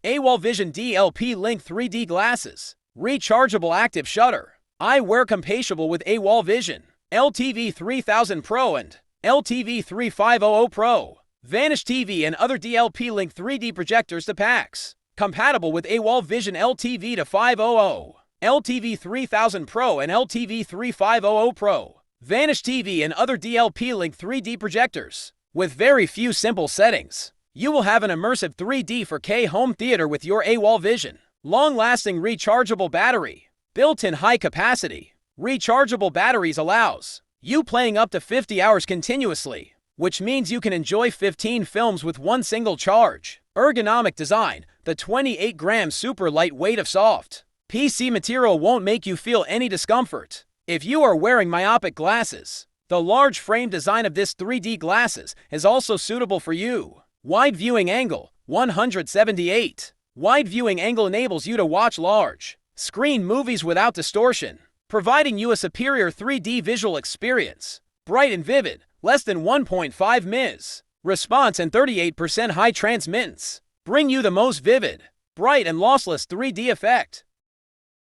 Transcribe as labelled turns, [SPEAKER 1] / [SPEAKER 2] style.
[SPEAKER 1] AWOL VISION DLP Link 3D Glasses. Rechargeable Active Shutter Eyewear compatible with AWOL VISION LTV-3000 Pro and LTV-3500 Pro. Vanish TV and other DLP Link 3D projectors to packs. Compatible with AWOL VISION LTV-3500, LTV-3000 Pro and LTV-3500 Pro. Vanish TV and other DLP Link 3D projectors. With very few simple settings, you will have an immersive 3D 4K home theater with your AWOL VISION. Long-lasting rechargeable battery. Built-in high-capacity rechargeable batteries allows you playing up to 50 hours continuously, which means you can enjoy 15 films with one single charge. Ergonomic design. The 28-gram super lightweight of soft PC material won't make you feel any discomfort if you are wearing myopic glasses. The large frame design of this 3D glasses is also suitable for you. Wide viewing angle, 178. Wide viewing angle enables you to watch large screen movies without distortion, providing you a superior 3D visual experience. Bright and vivid, less than 1.5 ms. Response and 38% high transmittance bring you the most vivid, bright and lossless 3D effect.